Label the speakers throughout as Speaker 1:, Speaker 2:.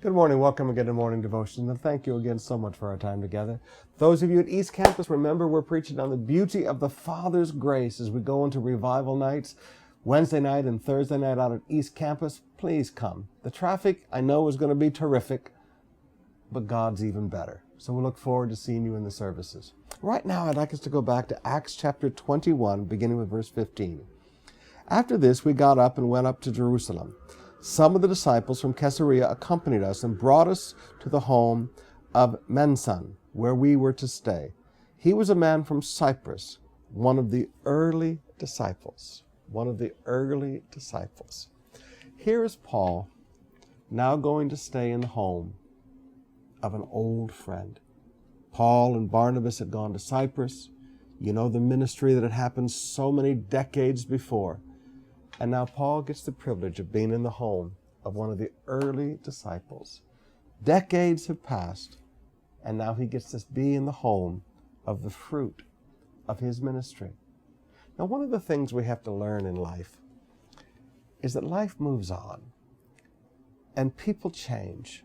Speaker 1: Good morning. Welcome again to Morning Devotion, and thank you again so much for our time together. Those of you at East Campus, remember we're preaching on the beauty of the Father's grace as we go into revival nights, Wednesday night and Thursday night out at East Campus. Please come. The traffic, I know, is going to be terrific, but God's even better. So we look forward to seeing you in the services. Right now, I'd like us to go back to Acts chapter 21, beginning with verse 15. After this, we got up and went up to Jerusalem. Some of the disciples from Caesarea accompanied us and brought us to the home of Mnason, where we were to stay. He was a man from Cyprus, one of the early disciples. Here is Paul now going to stay in the home of an old friend. Paul and Barnabas had gone to Cyprus. You know the ministry that had happened so many decades before. And now Paul gets the privilege of being in the home of one of the early disciples. Decades have passed, and now he gets to be in the home of the fruit of his ministry. Now, one of the things we have to learn in life is that life moves on, and people change.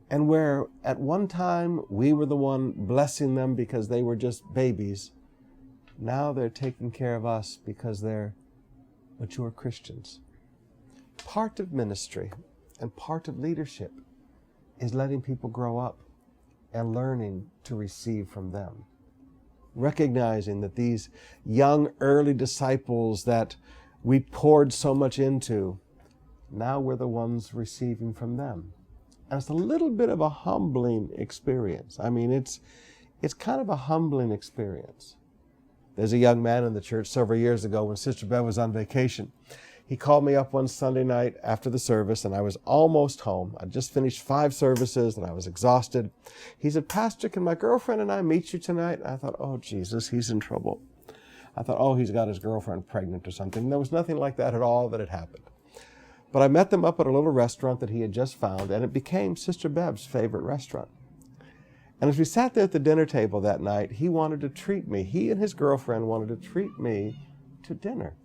Speaker 1: And where at one time we were the one blessing them because they were just babies, now they're taking care of us because they're mature Christians. Part of ministry and part of leadership is letting people grow up and learning to receive from them. Recognizing that these young early disciples that we poured so much into, now we're the ones receiving from them. And it's a little bit of a humbling experience. I mean, it's kind of a humbling experience. There's a young man in the church several years ago when Sister Bev was on vacation. He called me up one Sunday night after the service, and I was almost home. I'd just finished 5 services, and I was exhausted. He said, "Pastor, can my girlfriend and I meet you tonight?" And I thought, oh, Jesus, he's in trouble. I thought, oh, he's got his girlfriend pregnant or something. There was nothing like that at all that had happened. But I met them up at a little restaurant that he had just found, and it became Sister Bev's favorite restaurant. And as we sat there at the dinner table that night, he wanted to treat me. He and his girlfriend wanted to treat me to dinner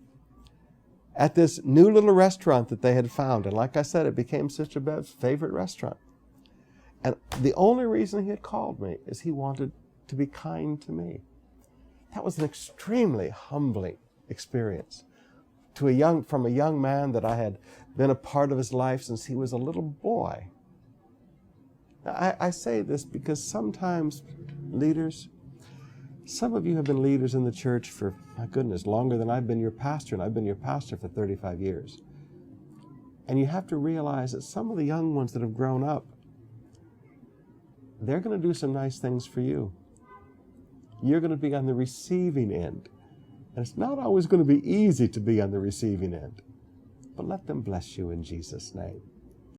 Speaker 1: at this new little restaurant that they had found. And like I said, it became Sister Bev's favorite restaurant. And the only reason he had called me is he wanted to be kind to me. That was an extremely humbling experience from a young man that I had been a part of his life since he was a little boy. I say this because sometimes leaders, some of you have been leaders in the church for, my goodness, longer than I've been your pastor, and I've been your pastor for 35 years. And you have to realize that some of the young ones that have grown up, they're going to do some nice things for you. You're going to be on the receiving end. And it's not always going to be easy to be on the receiving end. But let them bless you in Jesus' name.